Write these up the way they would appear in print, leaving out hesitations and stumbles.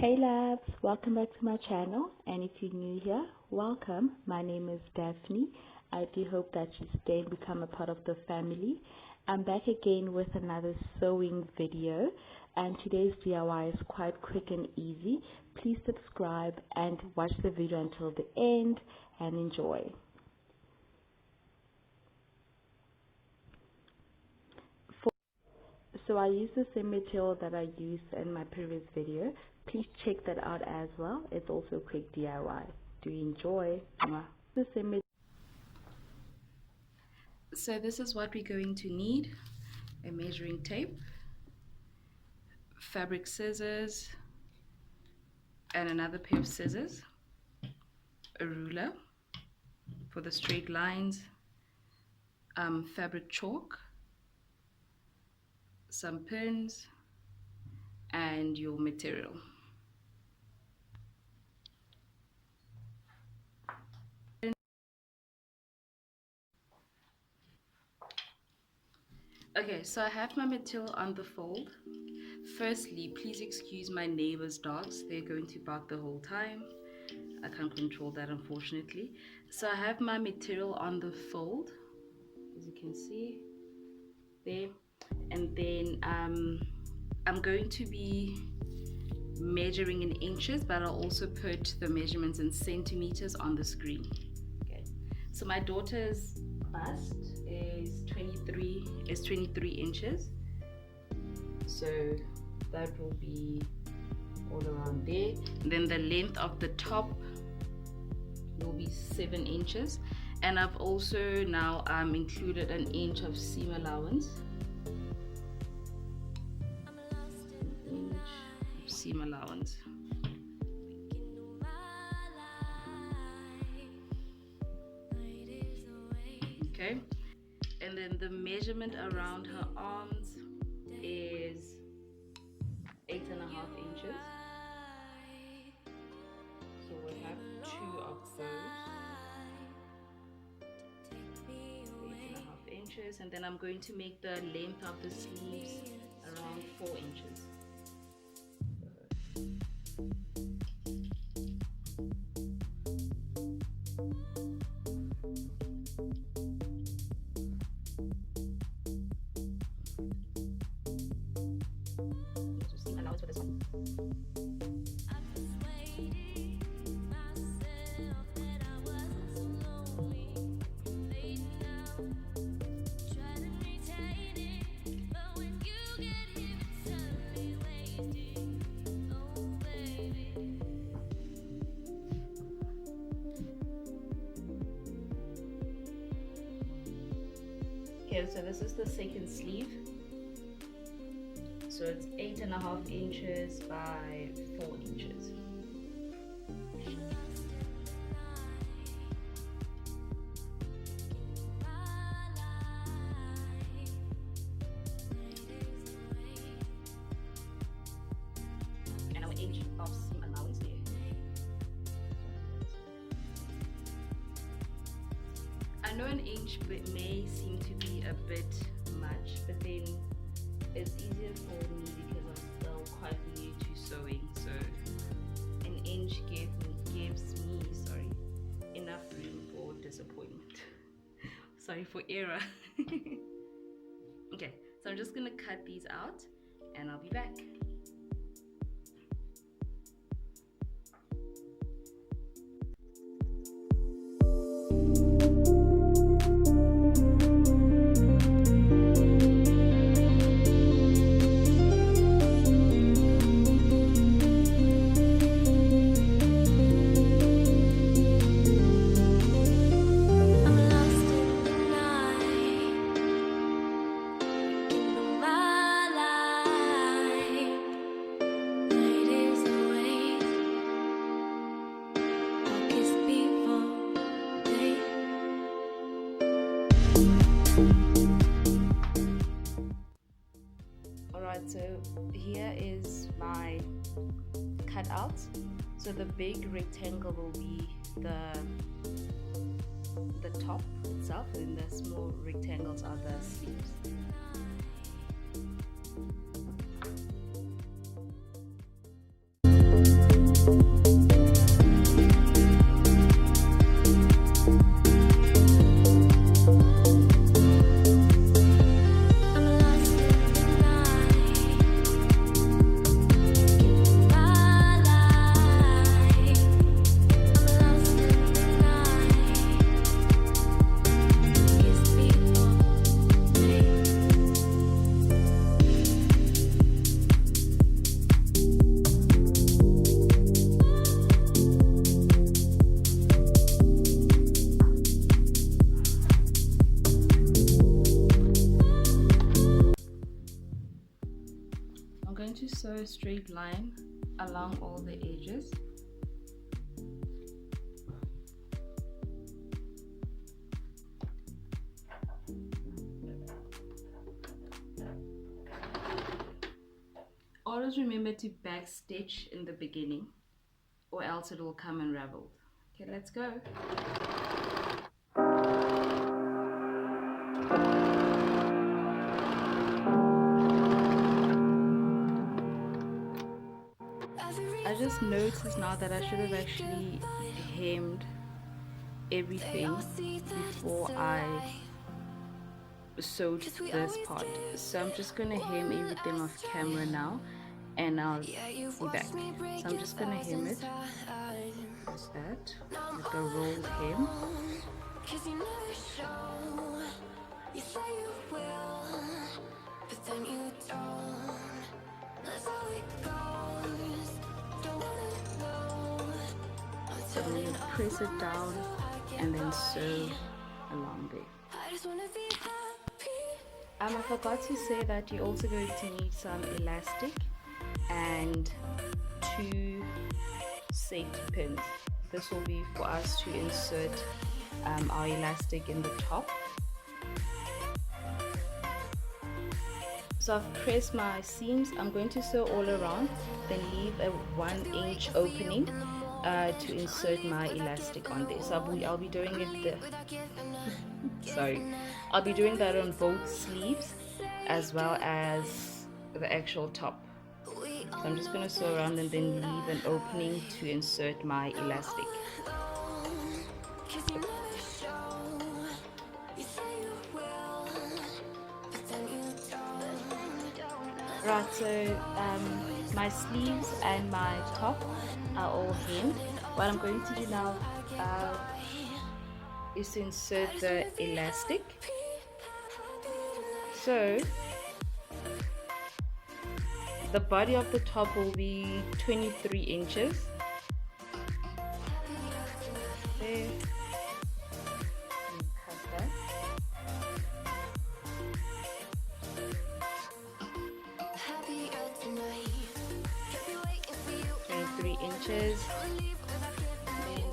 Hey labs, welcome back to my channel, and if you're new here, welcome. My name is Daphne. I do hope that you stay and become a part of the family. I'm back again with another sewing video, and today's DIY is quite quick and easy. Please subscribe and watch the video until the end and enjoy. So I use the same material that I used in my previous video. Please check that out as well. It's also a quick DIY. Do enjoy. The same. So this is what we're going to need: a measuring tape, fabric scissors, and another pair of scissors, a ruler for the straight lines, fabric chalk, some pins, and your material. Okay, so I have my material on the fold. Firstly, please excuse my neighbor's dogs. They're going to bark the whole time. I can't control that, unfortunately. So I have my material on the fold, as you can see there, and then I'm going to be measuring in inches, but I'll also put the measurements in centimeters on the screen. Okay, so my daughter's bust is 23 inches, so that will be all around there. And then the length of the top will be 7 inches, and I've also now included an inch of seam allowance. Seam allowance. Okay, and then the measurement around her arms is 8.5 inches. So we'll have 2 of those, 8.5 inches, and then I'm going to make the length of the sleeves around 4 inches. Okay, so this is the second sleeve. So it's 8.5 inches by 4 inches. And our inch of seam allowance there. I know an inch may seem to be a bit much, but then it's easier for me because I'm still quite new to sewing, so an inch gives me enough room for disappointment. Sorry, for error. Okay, so I'm just gonna cut these out and I'll be back. Alright, so here is my cutout. So the big rectangle will be the top itself, and the small rectangles are the sleeves. To sew a straight line along all the edges. Always remember to back stitch in the beginning or else it will come unraveled. Okay, let's go. I just noticed now that I should have actually hemmed everything before I sewed this part. So I'm just gonna hem everything off camera now and I'll be back. So I'm just gonna hem it like that, like a rolled hem. So I'm going to press it down and then sew along there. I forgot to say that you're also going to need some elastic and 2 safety pins. This will be for us to insert our elastic in the top. So I've pressed my seams. I'm going to sew all around, then leave a 1-inch opening to insert my elastic on there. So I'll be doing it I'll be doing that on both sleeves as well as the actual top. So I'm just going to sew around and then leave an opening to insert my elastic. Right, so my sleeves and my top are all hemmed. What I'm going to do now is to insert the elastic. So the body of the top will be 23 inches. There. Cut that. 23 inches. Then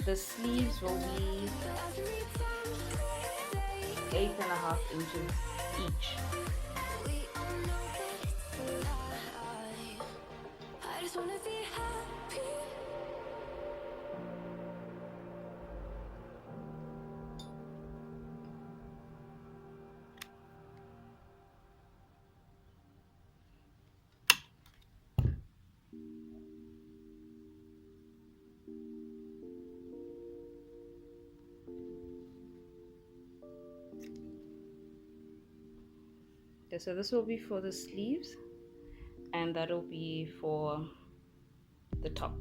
the sleeves will be 8.5 inches each. Okay, so this will be for the sleeves and that'll be for the top.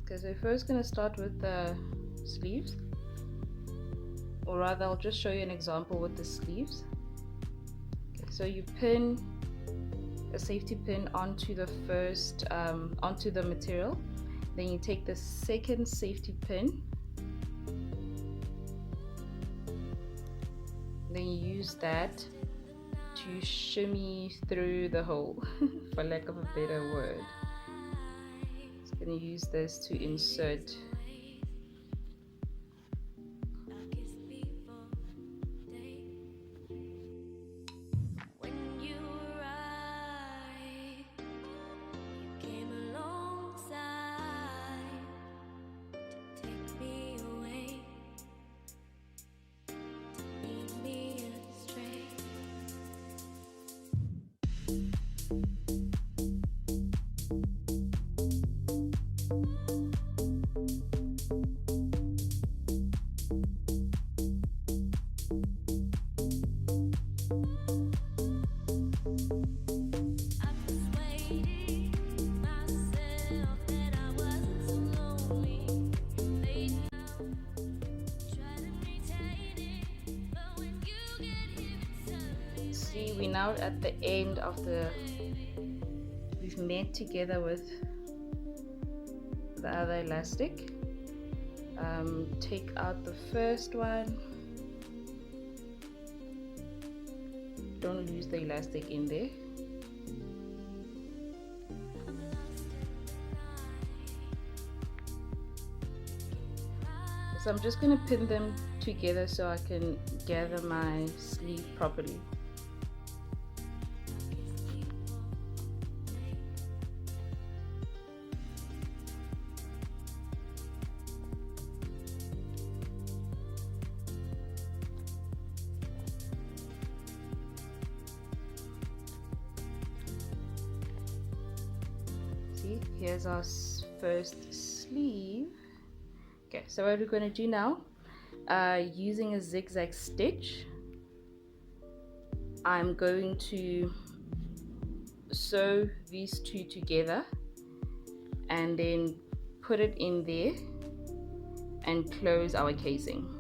Okay, so first going to start with the sleeves, or rather I'll just show you an example with the sleeves. Okay, so you pin a safety pin onto the first onto the material, then you take the second safety pin, then you use that to shimmy through the hole for lack of a better word. Just going to use this to insert we're now at the end of we've met together with the other elastic. Take out the first one. Don't lose the elastic in there. So I'm just going to pin them together so I can gather my sleeve properly. See, here's our first sleeve. Okay, so what we're going to do now, using a zigzag stitch, I'm going to sew these two together and then put it in there and close our casing.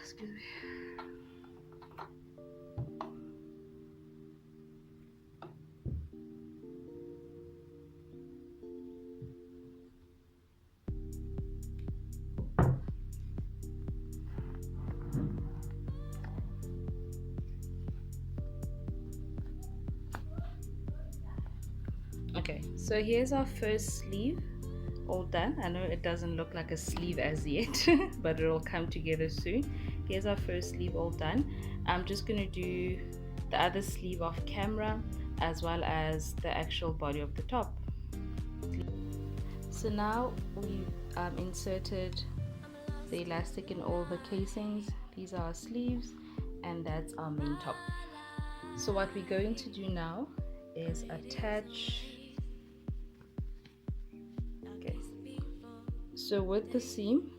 Excuse me. Okay, so here's our first sleeve all done. I know it doesn't look like a sleeve as yet, but it'll come together soon. Here's our first sleeve all done. I'm just going to do the other sleeve off camera as well as the actual body of the top. So now we've inserted the elastic in all the casings. These are our sleeves and that's our main top. So what we're going to do now is attach. Okay, so with the seam,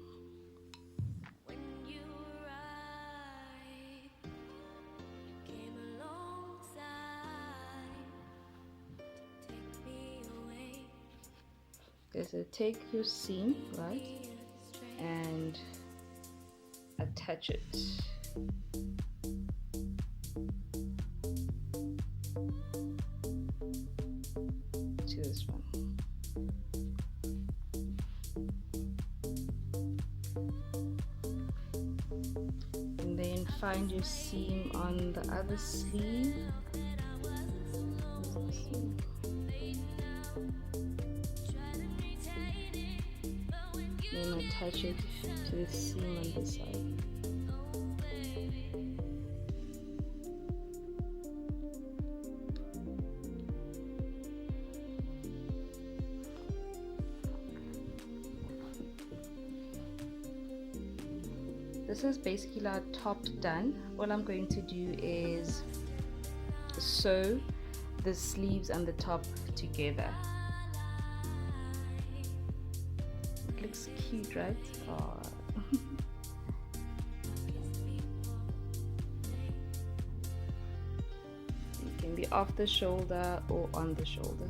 so take your seam, right, and attach it to this one. And then find your seam on the other sleeve. Then attach it to the seam on this side. this is basically our top done. All I'm going to do is sew the sleeves and the top together. It looks cute, right? Oh. It can be off the shoulder or on the shoulder.